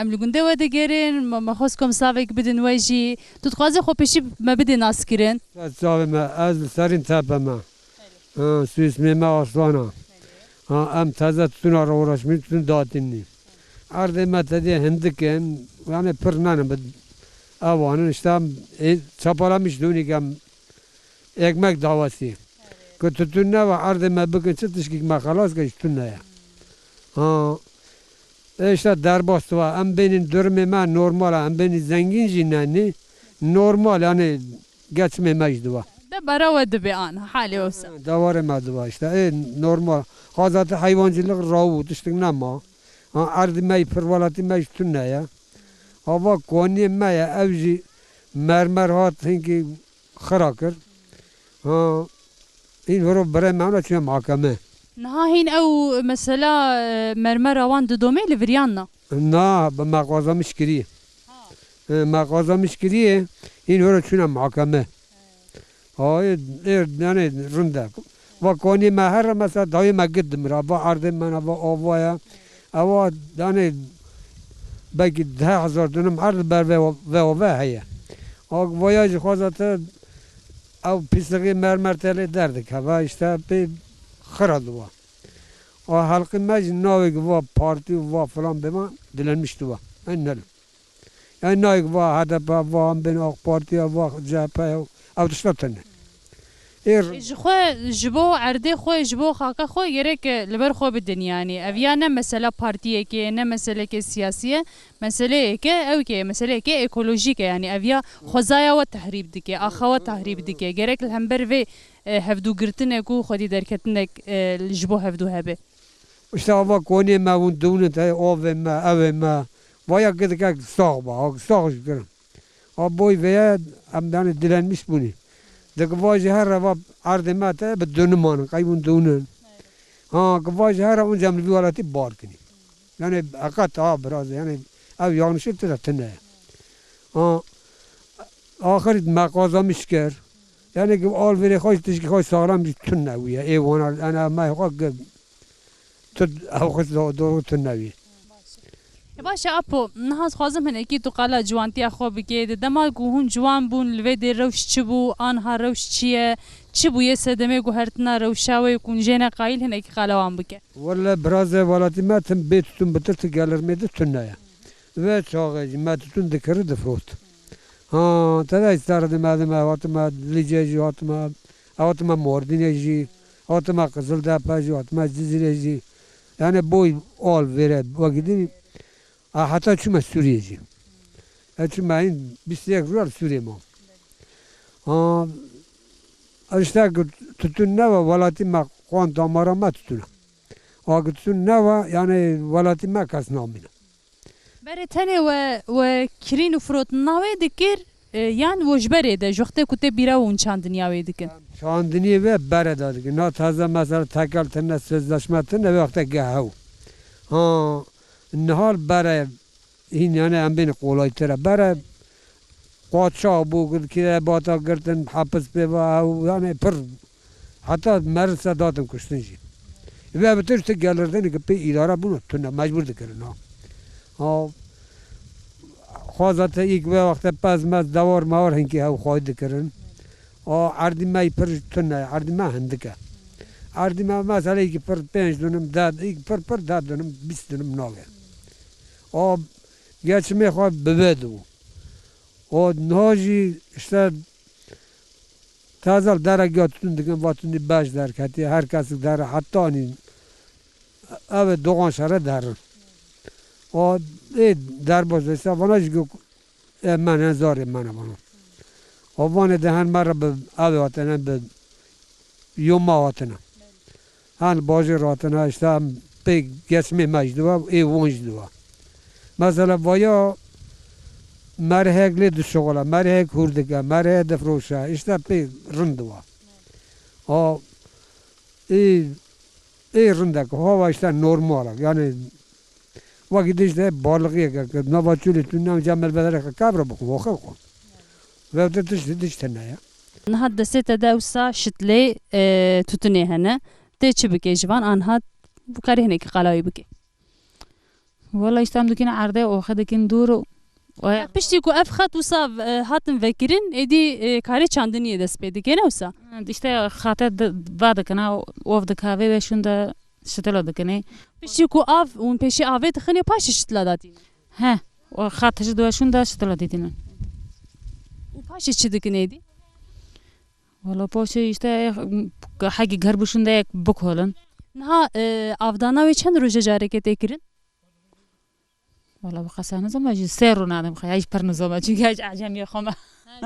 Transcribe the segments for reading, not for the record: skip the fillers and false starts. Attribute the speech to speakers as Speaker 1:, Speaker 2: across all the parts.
Speaker 1: ام لگنده و دگرین ما خواست کم ساویک بدن ویجی تو تخوازی خو پیشی ما بدن ناسکرین
Speaker 2: ساوی ما از سرین تپه ما سویس میمه آسلانا ام تازه تونه رو ورش میتون دادنی ardı metodi hindiken yani pırnanı bir avanın işte çapalamış dönükem ekmek davası. Kötü ne var ardı mebükün çıtış ki makalas geçtün ne ya. Ha işte derbast var. Em benim durmama normal, em benim zengin jinani normal yani geçmemeydi var.
Speaker 1: ده برای دبی آن حالی اوسا
Speaker 2: Davarı var işte normal. Hazatı hayvancılık ravu düştük nama. Ardı mey pervalatı mey tünne ya. Hava koni mey evci mermer hat hinki خراکر این رو برای معنا چه محاکمه
Speaker 1: نهاهین او مثلا مرمر آوان ددومه لوریان
Speaker 2: نه به مغازه مشکریه مغازه مشکریه این رو چه محاکمه های یعنی رنده و کانی مهر مثلا دای مقدم را با عرض من و آوایا آوا یعنی بگی 10,000 دونم عرض بر و هیا آگ ویاج خوازت او پیسقی مرمر تلی درد که و işte bir خرد و halkın meclis navig و parti و falan bema dilenmişti و enel yani navig و HDP و هم بین AK Parti و CHP او dışlatın
Speaker 1: جخوا جبو عرضه خو جبو خاکا خو gerek لبر خو بدن yani evya ne mesela partiye ki ne mesele ki siyasiye mesele ki ev ki mesele ki ekolojik yani evya xozaya ve tahrib dike axawa tahrib dike gerek hember ve hevdu girtine ku xodi derketinek jbo hevdu hebe
Speaker 2: işte ama koni mevun dunu te ovma evma vaya gidek sağba sağ görün o boy veya amdan dilenmiş bunu دکواجی هر روا اردمته به دنمان قیمون دونن ها کواجی هر اون جمع بیالاتی بار کنی یعنی اقت آب راز یعنی او یانشی ترتنه ها آخری مقازه میشکر یعنی که آل وری خوش تشکی خوش سالم تنه ویه ایوان انا ما خواه تد او خوش دو تنه ویه
Speaker 1: باشه اپو نهاز خوازم هنه کی تو قالا جوانتی خو بگه دما گوهن جوان بون لوی دی روش چی بو آنها روش چیه چی بو یه سدمه گو هرتنا روشاوی کنجینه قایل هنه کی قالا بگه
Speaker 2: ولی برازه ولاتی ما تم بیتتون بترت گلر میده تنه و چاقی ما تون دکره دفروت ها تدا استارد ما واتما لیجی واتما موردینجی واتما قزل دپاجی واتما جزیرجی yani boy ol vere vakiti hatta çüme Suriyeci. Çümeyin bir rural Suriye mi? İşte tutun ne var valati ma kuan damara ma tutun. O tutun ne var yani valati ma kas namina.
Speaker 1: بره تنه و کرین و فروت ناوی دکر یان وجبره ده جوخته کته بیرا اون چاندنیاوی دکن
Speaker 2: Çandini ve bere dedik. Ne taze mesela tekal tenne sözleşme tenne ve vakti gehav. Nihal bere این یعنی ام بین قولای تره بره قادشاه بود که باتا گرتن حبس به و یعنی پر حتی مرد دادن کشتنجی و بتر ته گلردن که به اداره بونه تونه مجبور دکرن ها خوازت یک وقت پس مز دوار مار هنگی او خواهد دکرن عردی مای پر تونه عردی ما هندکه عردی ما مثلا یک پر 5 دونم داد یک پر داد دونم 20 دونم ناگه geçmeye kadar bebedu. O naji işte tazal derece tutundukun vatuni baş derkati herkes der hatta hani evet doğan şara der. O derbaz ise bana jgo men enzar men bana. O bana de han mara be abi vatana be yoma vatana. Han bazı vatana işte pek geçmeye mecdu ve evonjdu. مثلا ویا مرهق لید شغله مرهق هردگه مرهق دفروشه işte bir rındı var iyi rındaki hava işte normal yani vakit işte balığı ki navaçülü tünden cemel bedere kabra bakın vakı kol ve de dişte ne ya
Speaker 1: نهاد دسته دوسا شتلی tutune hene te çi bike jivan anha bu kare hene ki qalay bike
Speaker 3: والله اشتام دكين عرضه أو خدكين دورو
Speaker 1: پشتی کو اف خط وسا هاتن وکرین ادی کاری چاندنی دست پیدا کنه وسا
Speaker 3: işte خاطر بعد كنا وفد كافي وشوندا شتلا دكني
Speaker 1: پشتی کو اف اون پیشی آوه تخنی پاش شتلا دادین
Speaker 3: ها وخاطر شدوا شوندا شتلا ديدين
Speaker 1: و پاش چی دکنه ادی
Speaker 3: والله باشه işte حاجة غرب شوندا بكولن
Speaker 1: نه افدانا و چند روز جارکت اکرین
Speaker 3: والله بقصة نظام أجي سيرو نادم خي أيش بر نظام أجي أجي عجم يا خما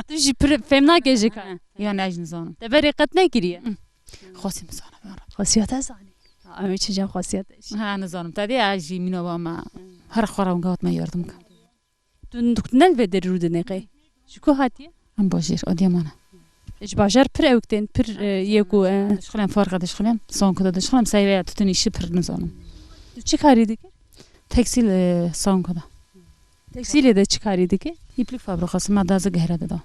Speaker 1: تجی فهمنا که جکن
Speaker 3: يعني أجي نظام
Speaker 1: دبری قط نگیریه
Speaker 3: خاصي مسانا يا رب
Speaker 1: خاصیت هستانی امی چه جم خاصیتش
Speaker 3: ها نظام تدي أجي منو بما هر خورا ونقاط ما يردم كم
Speaker 1: نل و در رود نقی شکو هاتیه
Speaker 3: أم باشير أدي مانا
Speaker 1: اج باجر پر اوکتن پر یکو
Speaker 3: دشخلهم فارغة دشخلهم صون كده دشخلهم سايرة تتني شبر نظام
Speaker 1: چی کاری دیگه
Speaker 3: تكسيل صون كده
Speaker 1: تکسیل ده چی کاری دیگه
Speaker 3: يبلي فابريكاسي ما دازة قهرة ده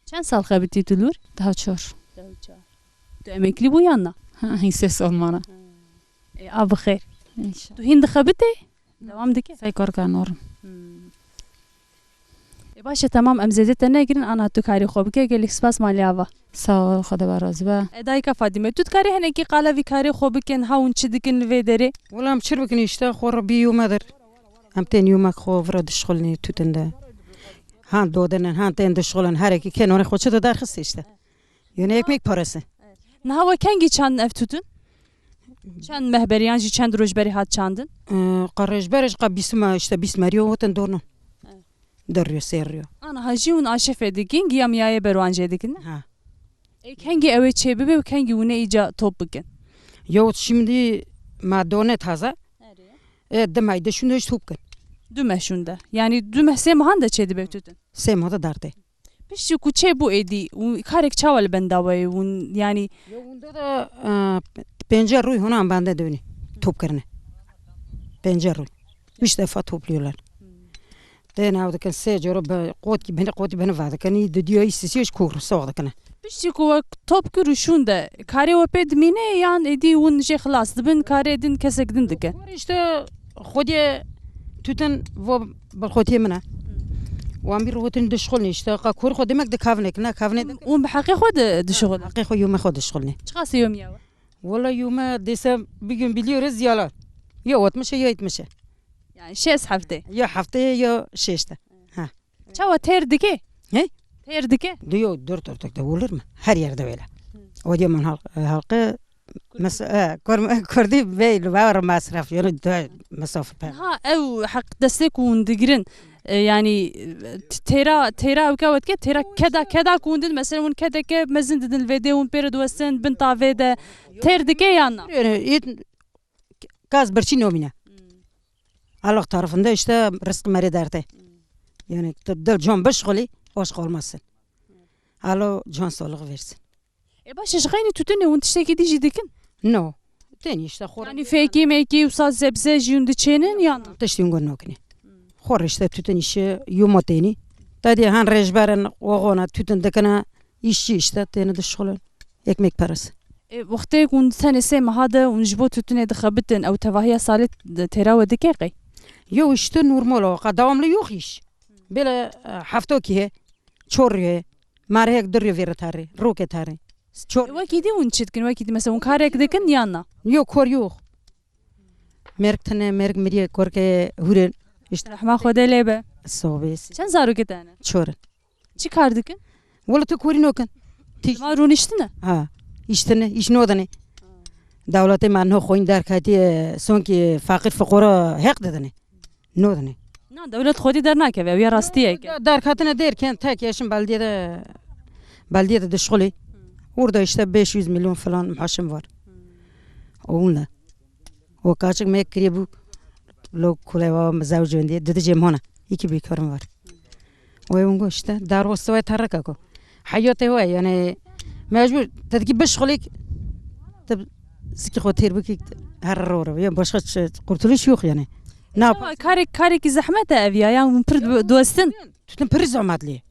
Speaker 1: چند سال خبرتی تلور
Speaker 3: ده تشور
Speaker 1: تو امکلی بو یا نه
Speaker 3: هاي سيس ألمانا
Speaker 1: آب خیر
Speaker 3: إن شاء
Speaker 1: تو هند خبرتی دوام دیگه
Speaker 3: ساي كاركا نورم
Speaker 1: باشه تمام امزده تنگرین آن تو کاری خوب که گلی سپاس مالیاوا
Speaker 3: ساو خدا برازي با
Speaker 1: ادای کا فاطمه تو کاری هنه کی قالا وی کاری خوب کن هاون چی دکن و دره
Speaker 4: والله هم شربك نيشتا خور بيو مدر هم تين يومك خوف رد شغلني توتنده هان دودن هان تين دشغلن هر کی کنار خودش تو درخواست işte yani ekmek parası
Speaker 1: نه هوا کنگی چند افتوتون چند مهبریان جی چند روزبری هات چندن
Speaker 4: قرش برش قب بسمه işte bismeriyo وتن دورنو دريو سيريو
Speaker 1: انا هاجی اون آشف دیگین گیم یای بروانجه دیگین
Speaker 4: ha
Speaker 1: کنگی اوه چه ببه و کنگی اونه ایجا توپ بکن
Speaker 4: Yahut şimdi madone taze demayda şunu hiç topkun
Speaker 1: düme şunda yani düme semahan da çedi bevtutun
Speaker 4: semada derde
Speaker 1: pişi ku çe bu edi karek çaval ben davayı un yani
Speaker 4: ya onda da pencere ruy honan bende dönü top karne pencere ruy 3 defa topluyorlar دين هذا كان ساجر قوتي بهنا هذا كان يديو يسيش كور صوغ كان
Speaker 1: pişi ku top kuruşunda kare o pedmine yan edi un je xlas dibin kare edin kesekdin dike
Speaker 4: işte خودي توتن و بالخوتي منها وامير روتن دشغلني işte كور خودي مك دكافنك نا كافنك
Speaker 1: un بحقي خود dişغل
Speaker 4: حقيقة يوم خود دشغلني
Speaker 1: çıkası yom ya
Speaker 4: والله يوم ديسا بيجون biliyoruz yalar ya otmuşa ya etmişe
Speaker 1: yani şes hafte
Speaker 4: ya haftaya ya şeşte
Speaker 1: çava ter dike
Speaker 4: he
Speaker 1: ter dike
Speaker 4: diyor 4 ortakta olur mu her yerde öyle o zaman halkı mesela kurdi bey var masraf yani mesafe
Speaker 1: ha ev hak destek un digirin yani tera وكاوت كه ترى كذا كوندن مثلا ون كذا كه مزن دن الفيديو ون بيرد وسن بنت فيدا تير دكه yana
Speaker 4: gaz برشي نومينا Allah tarafında işte rızk meri derdi. Yani tebdil can beşguli aşk olmasın. Allah can sağlığı versin.
Speaker 1: باشه شغيني تتني وانت تشتكي ديجي ديكن
Speaker 4: No. Teni işte xor.
Speaker 1: يعني فيكي ميكي وصا زبزه جيون دچينن yana
Speaker 4: Tiştin gönokni. Xor işte tütün işi yumateni. Tadi han rejberen oğona tütün dekana işçi işte teni de şغل ekmek parası.
Speaker 1: وقتی كون سنه سه هذا ونجبو تتني دخبتن او تواهي صالت تراو دقيقه
Speaker 4: Yo işte normal o. Devamlı yok iş. Böyle hafta ki çorye marhek duruyor veretari, roketari. Çor.
Speaker 1: وكيدي ونشتكن وكيدي مثلا ونكارك دكن yana
Speaker 4: Yok kor yok. Merktene merk meriye korke huren. İşte
Speaker 1: رحمه خدا ليبه
Speaker 4: sobes.
Speaker 1: چند زارو كتانه
Speaker 4: Çorun.
Speaker 1: چی کار دکن
Speaker 4: Valla tu korin okan.
Speaker 1: ما رونشتنه
Speaker 4: Ha. İşte ne? İş ne odane? Devlete manho khoin derkati son ki fakir fukara hak dedene. Ne odane?
Speaker 1: نه دولت خودی در نکه و یا راستیه که
Speaker 4: Derkatine derken tek yaşım beldiyede de şguli. Orada işte 500 milyon falan maaşım var. Onunla. O kaçık mekriye bu lok kuleva zavcun diye dedeceğim ona. 2 bekarım var. O evungo işte darvası ve taraka ko. Hayatı o yani mecbur tedki beşgulik tab siki khotir biki her rora ya başka kurtuluş yok yani. Ne yap?
Speaker 1: کاری کی زحمت اویا یا من پر دوستن
Speaker 4: Tütün priz amadli.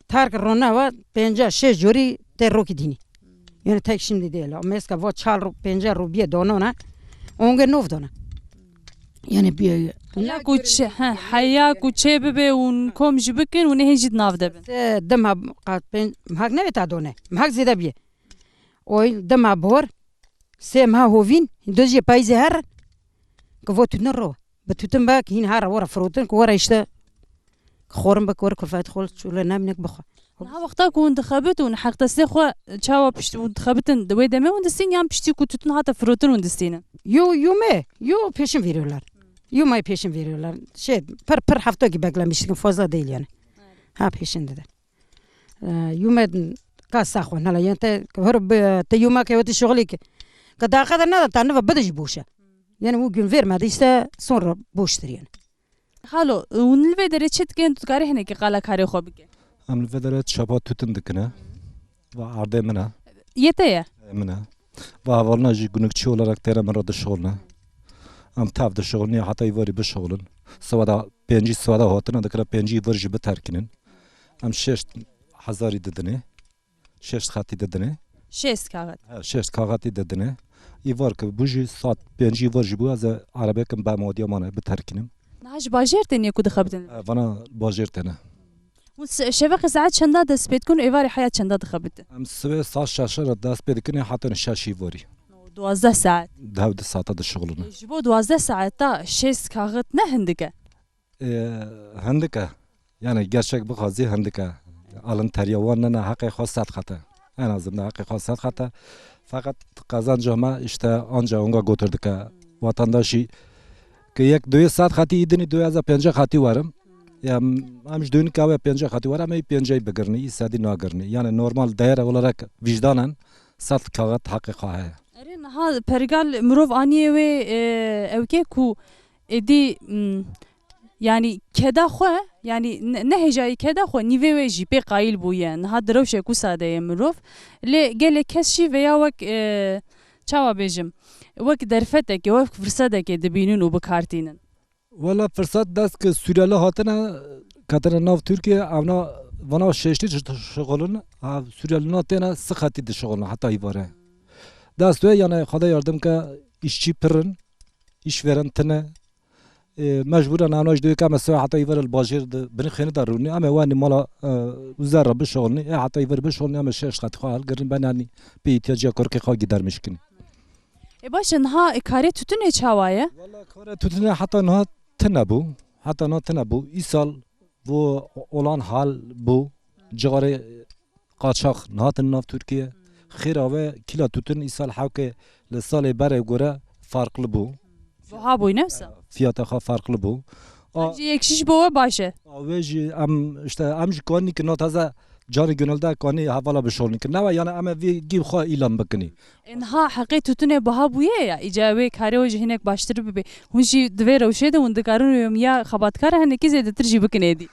Speaker 4: Tark rona va penca şe jori terroki dini. Yani tek şimdi değil. Meska va çal penca rubiye donona. Onge nov dona. Yani bir
Speaker 1: Ya kuçe haya kuçe bebe un kom jibikin un hejid nav debin.
Speaker 4: dema qat ben mahak ne ta done mahak zeda bir oy dema bor se ma hovin doje payze her kvotu nero betuten bak hin har wara frutin wara işte خورم بکور کفایت خول شوله نمینک بخو.
Speaker 1: ها وقتا كون دخبت ونحق تسخوا تشاوا بشت ودخبتن دوي دمه وندستين yam pişti kututun hatta frotun wundistinin.
Speaker 4: Yo peşin veriyorlar. Yo may peşin veriyorlar. Per hafta gibi beklemiştim fazla değil yani. Ha peşin dedi. Yo med kasakho nala yente hırb te yuma ke vati şogli ki. Kada kadar ne da tanı ve bediş boşa. Yani o gün vermedi işte sonra boştur yani.
Speaker 1: Halo, unilve dereçet gen tutgare hene ki qala kare xo bike.
Speaker 5: Am vedere çapa tütün dikine. Ve arde mina.
Speaker 1: Yete ya.
Speaker 5: Mina. Ve havalna ji günükçü olarak tere mera da şoğluna. Am tav da şoğluna hatta ivari be şoğlun. Savada penci savada hatına da kara penci ivari ji be terkinin. Am 6000 dedine. 6 khati dedine.
Speaker 1: Şes kağıt.
Speaker 5: 6 kağıtı dedine. İvar ki bu ji saat penci ivari ji bu az arabekim ba modiya mana be terkinin.
Speaker 1: Naj bajer teniye ku dixabtin.
Speaker 5: Vana bajer tene.
Speaker 1: شبك ساعات شندا دست بيت كون إيفاري حياة شندا دخبت.
Speaker 5: Am sve saat şaşara dast bedikine hatta şaşı ivari.
Speaker 1: 12 saat.
Speaker 5: Davde saata da şoğluna.
Speaker 1: جبو 12 saat ta şes kağıt ne hindike?
Speaker 5: Hindika. Yani gerçek bu kazi hindika. Alın teriyavanına hakkı khasat khata. En azından hakkı khasat khata. Fakat kazancıma işte anca onga götürdük. Vatandaşı ki yek 2 saat khati idini 2005 khati varım. Ya amş dün kahve 5 khati var ama 5'i begirni, isadi nagirni. Yani normal değer olarak vicdanen sat kağıt hakkı khaya.
Speaker 1: Erin ha pergal murov aniye ve evke ku edi yani keda xwe yani ne hecayı keda xwe nive ve jipe qail buye. Ha drovşe ku sade murov le gele kesşi veya vak çava bejim. Vak derfete ki vak fırsat ki dibinin u bakartinin.
Speaker 5: Valla fırsat dest ki Suriyeli hatına katına nav Türkiye avna vana şeşti şoğulun Suriyeli natena sıkhati de şoğulun hatta ibare. Dest ve yani Xda yardım ki işçi pırın işveren tene mecburen anaj diyor ki mesela hatta ibare bajir de beni khini daruni ama vani mala uzarra bişoğulni hatta ibare bişoğulni ama şeş khati khal girin ben yani bir ihtiyacı korki kha gidermişkin.
Speaker 1: Başın ha kare tütün ne çavaya?
Speaker 5: Valla kare tütüne hatta ne tenabu hatta ne tenabu isal bu olan hal bu cigare kaçak nahatın nav Türkiye khira ve kila tütün isal havke lisale bare göre farklı bu.
Speaker 1: Ha bu nefse.
Speaker 5: Fiyatı farklı bu.
Speaker 1: Ekşiş bu başı.
Speaker 5: Ve am işte am jikoni ki notaza canı gönülde kani havala bişolun ki ne var yani ama vi gib kha ilan bakni.
Speaker 1: İnha haqiqi tütüne baha buye ya icabe kare o jihinek baştırıp be. Hunji dve ravşe de unde karun ya khabatkar hani ki zedetir jibkne di.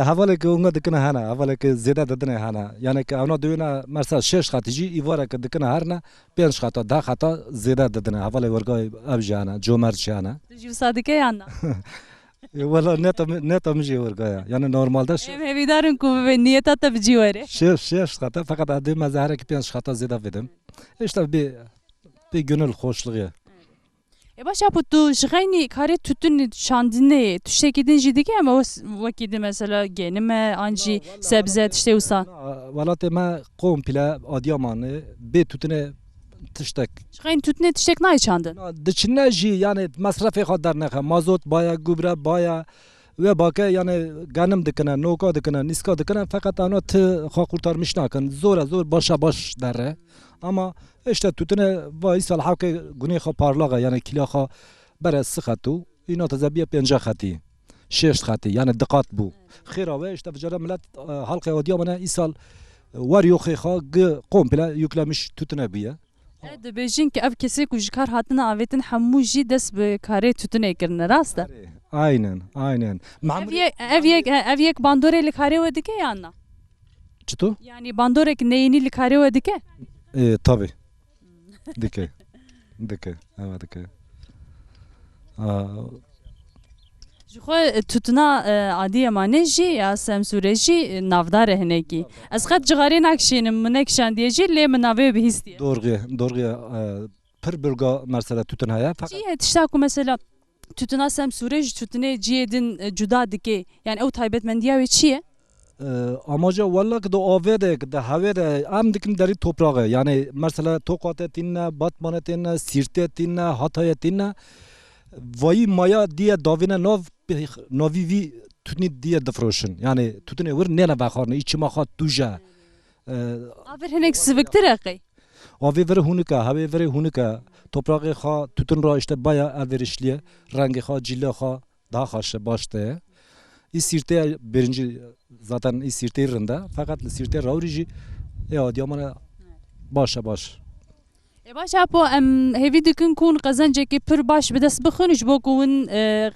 Speaker 5: Havala ki unga dikna hana havala ki zeda dadne hana yani ki ona duyuna mesela 6 khatici ivara ki dikna harna 5 khata da khata zeda dadne havala warga abjana jomer chana.
Speaker 1: Jiv sadike yanna.
Speaker 5: Valla ne tamıcı warga yani normalde
Speaker 1: Evidarın ku ve niyeta tabci var.
Speaker 5: 6 khata fakat adı mazhara ki 5 khata zeda vedim. İşte bir gönül hoşluğu.
Speaker 1: Başa putu şgayni kare tütün şandine tüşekidin jidike ama vakidi mesela genime anji sebze işte usa.
Speaker 5: Valla tema komple Adıyaman'ı bir tütüne tiştek.
Speaker 1: Şgayni tütüne tüşek nay çandın.
Speaker 5: Dışına ji yani masrafı kadar ne mazot baya gübre baya ve bakı yani ganım dikene noka dikene niska dikene fakat ana tı kurtarmış nakan zor başa baş dere ama işte tütüne vaysal havke güney kha parlaga yani kila kha bere sıkhatu ina tazabiye 5 khati 6 khati yani dikkat bu khira ve işte vcara millet halka Adıyaman'a isal var yok kha komple yüklemiş tütüne biye.
Speaker 1: De bejin ki ev kesi ku jikar hatına avetin hamuji des be kare tütüne kirne rasta.
Speaker 5: Aynen.
Speaker 1: Ev yek bandore li kare wedike yanna.
Speaker 5: Çıtu?
Speaker 1: Yani bandore ki neyini li kare wedike?
Speaker 5: Tabii. Dike. Evet dike.
Speaker 1: Jixwe tütüna Adıyaman'e jî ya Semsûrê jî navdar e hinekî. Ez qet cigarê nakişînim min nekişan diye jî lê min navê bihîstiye.
Speaker 5: Doğru. Pır bölge mesela tütün haya fakat
Speaker 1: Jî tişta ku mesela tütüna sem süreç tütüne ciyedin cuda dike. Yani o taybetmendiya ve çiye?
Speaker 5: Amaca valla ki de avede ki de havede am dikim deri toprağı yani mesela Tokat etinne, Batman etinne, Sirt etinne, Hatay etinne vay maya diye davine navi vi tütni diye defroşun yani tütüne vur nene bakarne içime hat duja
Speaker 1: Aver henek sıvıktır akı.
Speaker 5: Avi veri hunuka, havi veri hunuka toprağı ha tütün ra işte baya elverişliye rengi ha cille ha daha haşe başta. İsirte birinci zaten İsirte yerinde fakat İsirte raurici ya diyamana başa baş.
Speaker 1: Başa po em hevi dikin kun qazanceki pir baş bides bixin jbo kun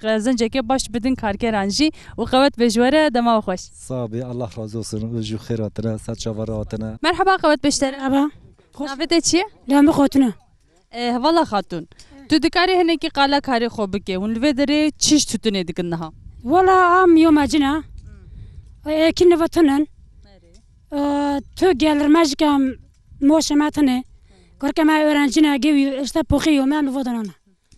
Speaker 1: qazanceki baş bidin karkeranji o qavet bejware dema xoş.
Speaker 5: Sabi Allah razı olsun ucu khairatına saçavaratına.
Speaker 1: Merhaba qavet beşter.
Speaker 6: Merhaba.
Speaker 1: Navete çiye?
Speaker 6: Lami Khotuna.
Speaker 1: Valla hatun. Tu dikari heneki qala kari xobike un lvedere çiş tütüne dikin naha.
Speaker 6: Valla am yom acına. Ekin vatanen. Tu gelir majkam moşematane. Korkama öğrencine gibi işte pokiyo men vadanana.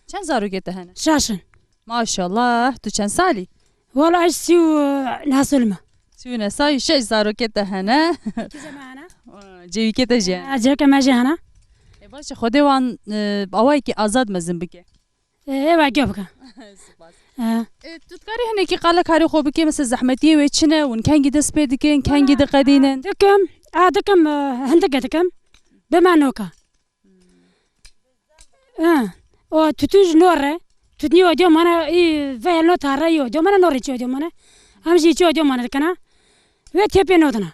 Speaker 1: Çen zarukete hene?
Speaker 6: Şaşın.
Speaker 1: Maşallah tu çen sali?
Speaker 6: Valla aşsiu nasulma.
Speaker 1: Suyune say şey zarukete hene.
Speaker 6: Kizemana.
Speaker 1: Cevikete je.
Speaker 6: Acaka majana.
Speaker 1: Başa xode wan avay ki azad mezin bike.
Speaker 6: Eva göbka.
Speaker 1: Tutkari heneki qala kari xobike mesela zahmetiye ve çine un kengi despedikin kengi de qadinen.
Speaker 6: Dikam hindike dikam. Bemanoka. O tütüj nore. Tütni o diyor bana ve no tarayo diyor bana nore diyor bana. Hamji diyor bana kana. Ve tepe nodana.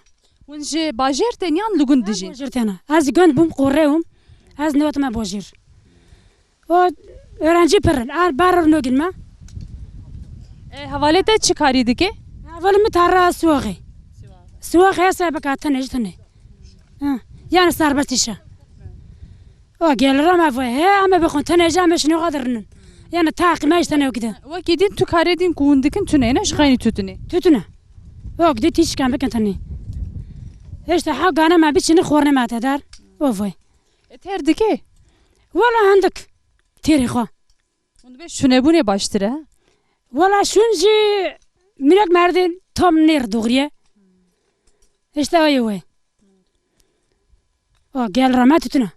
Speaker 1: Un je bajer tenyan lugun dije.
Speaker 6: Bojir tena. Az gön bum qorreum. Az notma bojir. O öğrenci pırıl. Barar no gilme.
Speaker 1: Havalete çıkari dike?
Speaker 6: Havalimi tarra suği. Suği hesa bakatan ejtene. Yani serbest işe. O gelir ama he ama bakın tanecam şunu kadarının. Yani takip ejtene o gidin.
Speaker 1: Vakidin tukaredin kuundikin tüneyne şkayni tütüne.
Speaker 6: Tütüne. O gidin tiş kan bakın tani. İşte hakkana ma biçini khorne ma tedar. O vay.
Speaker 1: Ter dike?
Speaker 6: Valla handık. Tariha.
Speaker 1: Un be şune bu ne baştıra?
Speaker 6: Valla şunji mirak merdin tam ner doğruya. İşte o vay. O gel rama tütüne.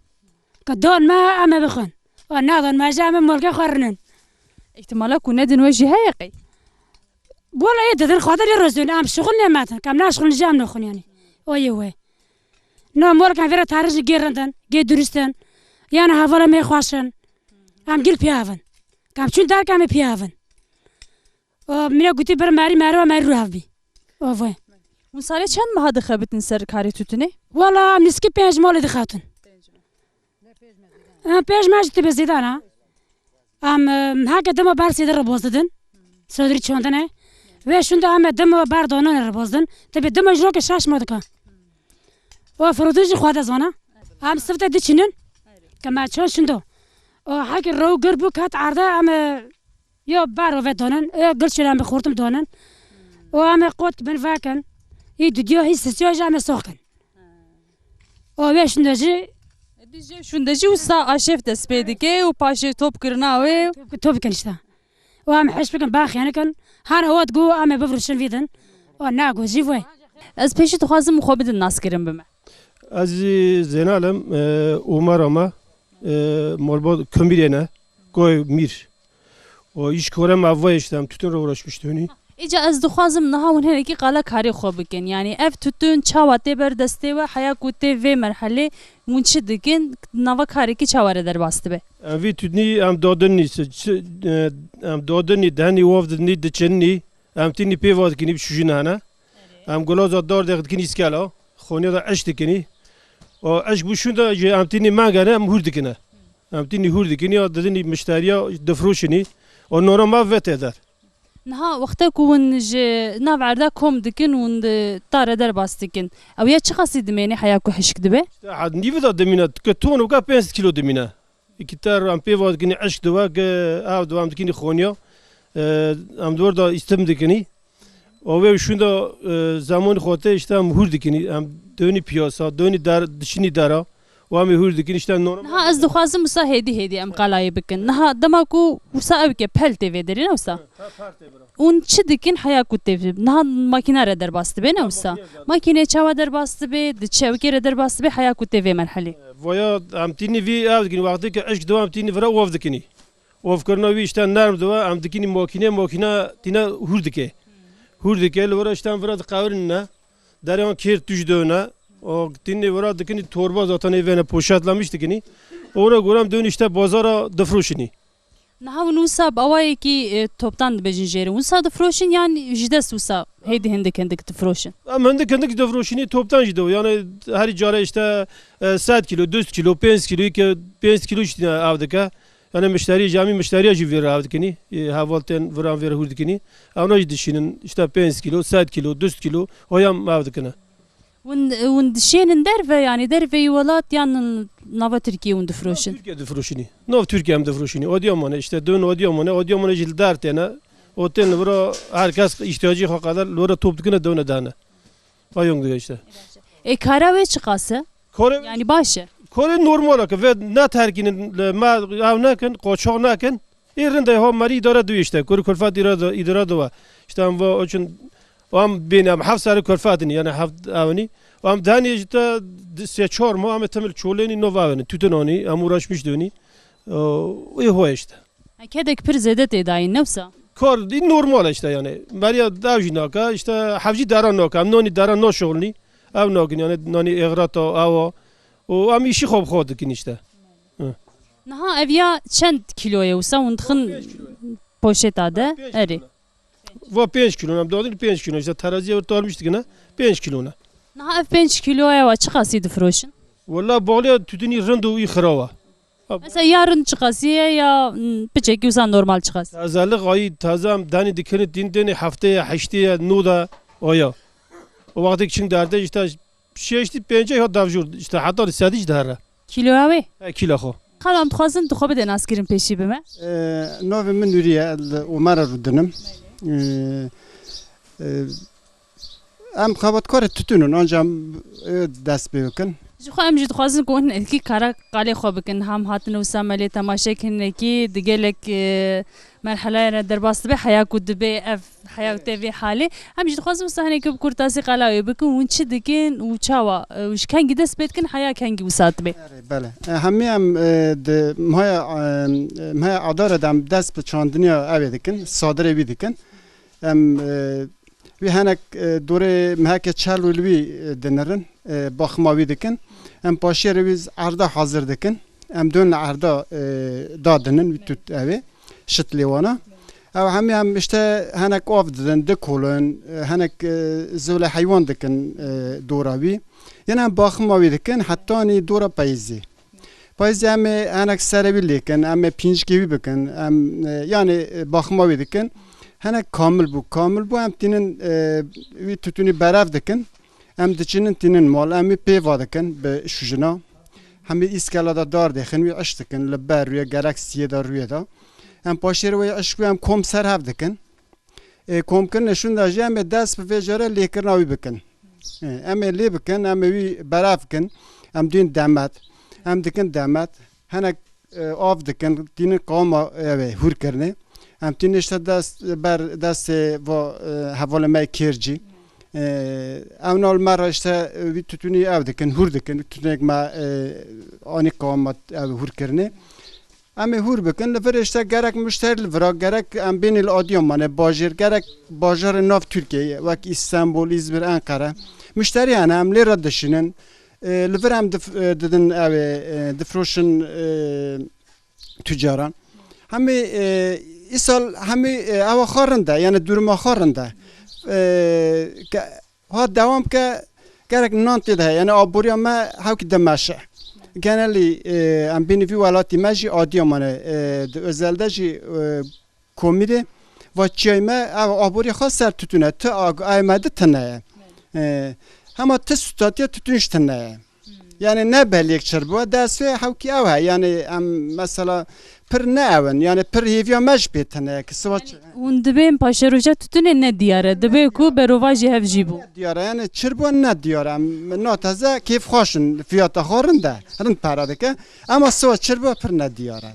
Speaker 6: Kadon ma ama bakın. O nadan ma jam molka kharnın.
Speaker 1: İhtimala kunedin ve jihayqi.
Speaker 6: Valla yedin khadir rozun am şugul ne matan. Kam na şugul jam nokhun yani. O vay. No molka vera tarij gerrandan, ge duristan. Yani havala me khwashan. Am gil piyavan. Kam çün dar kam piyavan. O mina guti ber mari marwa mari ruhabi. O vay.
Speaker 1: Un sale çen mi hadı xabitin ser kari tütüne?
Speaker 6: Valla miski pej mol dikhatun. Pej majti bezidana. Am haka dama bar sidar bozdun. Sodri çondane. Ve şunda am dama bar donan bozdun. Tabi dama jroke şaşmadık. O froduji khwada zona. Am sıfta diçinin. Kama çon şundo. O haki ro gurbu kat arda am yo bar ve donan. Gülçülen bir khurtum donan. O am qot ben vakan. İyi düdüyor hissediyor jame sokun. O ve şundoji
Speaker 1: Dije şundacı usta aşef despedike u paşe top kırna ve
Speaker 6: توب كان شتا وام حش بكن باخ يعني كان هان هو تقو ام بفرشن فيدن وناقو جيفوي
Speaker 1: az peşi tuhazım muhabedin naskirin bime.
Speaker 7: Az zenalem Umar ama molbod kömbirene koy mir. O iş korem avva iştem tütün uğraşmıştı hani.
Speaker 1: İca az duhazım naha un heneki qala kari xobikin. Yani ev tütün çavate ber deste ve haya kute ve merhale munçi dikin nava kari ki çavare der bastı be.
Speaker 7: Am tütni am dodun am dodun ni dani wavd ni dçenni am tini pevad kini şujinana. Am goloza dor de kini iskala. Khonya da aş dikini. O aş bu şunda am tini mangana am hur dikine. Am tini hur dikini o dedini müşteriya defroşini. O normal vet eder.
Speaker 1: Naha vakta kun je navarda kom dikin un tare der bastikin. Ev ya çıkası dimeni haya ku hışk dibe.
Speaker 7: Had nivda demina ton u ka 5 kilo demina. İkitar am pevad kini aş dua ke av duam dikini khonya. Am dorda istem dikini. O ve şunda zaman khote işte am hur dikini am döni piyasa döni dar dişini dara. و هم هور دکن işte normal
Speaker 1: نها از دخوازم وسا هدی ام قلای بکن نها دماکو وسا اوکه پل تیوی درین وسا اون چی دکن حیا کو تیوی نها ماکینه را در باست به نه وسا ماکینه چاوا در باست به چاوکی را در باست به حیا کو تیوی مرحله
Speaker 7: ویا هم تینی وی اف دکن وقتی که عشق دوام تینی فرا وف دکنی وف کرنا وی işte نرم دوا هم دکنی ماکینه تینا هور دکه لورا işte فرا قاورن نه در آن کیر توش دونه o dinle vura dikini torba zaten evine poşetlemiş dikini. Ona göre dön işte bazara defroşini.
Speaker 1: نها ونوسا بأواي كي توبتان بجنجيري ونسا دفروشن يعني جدس وسا هيدي هندك هندك دفروشن
Speaker 7: Ama hende kendi defroşini toptan gidiyor. Yani her cara işte 7 kilo, 4 kilo, 5 kilo ki 5 kilo işte avdaka. Yani müşteri cami müşteriye gibi avdakini. Havalten vuran ver hurdikini. Ona gidişinin işte 5 kilo, 7 kilo, 4 kilo oyam avdakına.
Speaker 1: وندشين درفة يعني درفة يولات يعني نافا تركيا وندفروشن
Speaker 7: Türkiye defroşini. Nov Türkiye hem defroşini. Odiyamane işte dön Odiyamane jildar tane. Otel vura herkes ihtiyacı kadar lora toptukuna döne dane. Ayong diyor işte.
Speaker 1: كارا ve çıkası
Speaker 7: Kore
Speaker 1: yani başı
Speaker 7: Kore normal akı ve ne terkinin ma avnaken koçak naken yerinde ha mari idare diyor işte. Kore kulfat idare diyor. İşte am o için وام بينام حف سر كرفاتني يعني حف أوني وام داني جتا سيشور ما عم تمل شوليني نوفاوني توناني أموراش مش دوني ويهو işte.
Speaker 1: كدك بير زدت إداين نفسه
Speaker 7: Kor di normal işte yani. Maria davjinaka işte havci daranaka noni daran no şolni. Av nokin yani noni egrata ava. O am işi خوب خودkin işte.
Speaker 1: نها أبيا چند كيلو وسا وندخن poşet adı eri.
Speaker 7: Va 5 kilo nam dadın 5 kilo işte teraziye ortalmıştık yine 5 kilo na.
Speaker 1: نها 5 kiloya ve çıkası difroşun.
Speaker 7: Valla bağlı tütünü rındu ihrava.
Speaker 1: Mesela yarın çıkası ya bıçak yusan normal çıkası.
Speaker 7: Tazelik ayı tazam dani dikini dini haftaya haştaya nuda oya. O vakti için derdi işte şey işte bence ya davjur işte hatta risadiş dara.
Speaker 1: Kiloya ve?
Speaker 7: Kilo ho.
Speaker 1: Kalam tuxazın tuxu beden askirin peşi bime.
Speaker 8: نوفي من نوريا ومرة ردنم ام خبط كار تتونن انجام دست بيكن
Speaker 1: Jixu em jî dixwazin ku hûn êdikî kara qalê xwe bikin hem hatin wisa melê temaşek hinekî digelek merhelaya re derbas dibe heya ku dibe ev heya tê vê halê em jî dixwazin wisa hinekî bi kurtasî qala wê bikin hûn çi dikin û çawa ji kengî dest pê dikin heya kengî wisa dibe.
Speaker 8: بله همه هم مهای عدار دم دست به چاندنیا اوی دکن صادر اوی دکن هم وی هنک دوره مهک چل ولوی دنرن باخماوی دکن هم پاشی رویز عرضه حاضر دکن هم دون عرضه دادنن وی توت اوی شت لیوانا او همه هم işte هنک آف دادن دکولن هنک زول حیوان دکن دوراوی یعنی باخماوی دکن حتی نی دورا پاییزی پاییزی همه هنک سروی لیکن همه پینج گیوی بکن هم یعنی باخماوی دکن هنک کامل بو هم تینن وی توتونی براف دکن هم دچینن تینن مال همی پیوا دکن به شوجنا همی اسکالادا دار دکن وی اش دکن لبر روی گالاکسیه دار روی دا هم پاشیر وی اش وی هم کم سر هف دکن کم کن نشون داشته هم دست به وجاره لیکر ناوی بکن ام لی بکن ام وی براف کن ام دین دامات ام دکن دامات هنک آف دکن دین قوم هور کرنه ام دین işte بر دست و حواله می کرجی ام نال مرا işte وی تونی آف دکن هور دکن تونی ما آنی قوم هور کرنه ام هور بکن لفر işte gerek müşteri lvra gerek ام بین الادیومانه باجر gerek باجر ناف ترکیه وک İstanbul İzmir Ankara müşteri yani hem lira dışının lvr hem dedin defroşun tüccaran hemi isal hemi ava kharında yani durma kharında ha devam ke gerek nanti de yani aburiya ma havki demaşe geneli em beni vi valati maji adiyamane özelde ji komide ve çayma aburiya khas ser tutune te aymade tane Ama testatiye tutunuştan yani ne belirtçer bu dersi havki ava yani mesela پر نه اون یعنی پر هیویا مج بیتنه که سوا
Speaker 1: اون دبیم پاشروجا تتونه نه دیاره دبی کو برواجی هف جیبو
Speaker 8: دیاره یعنی چربون نه دیاره نه تازه کیف خوشن فیات خورنده رند پراده که اما سوا چربو پر نه دیاره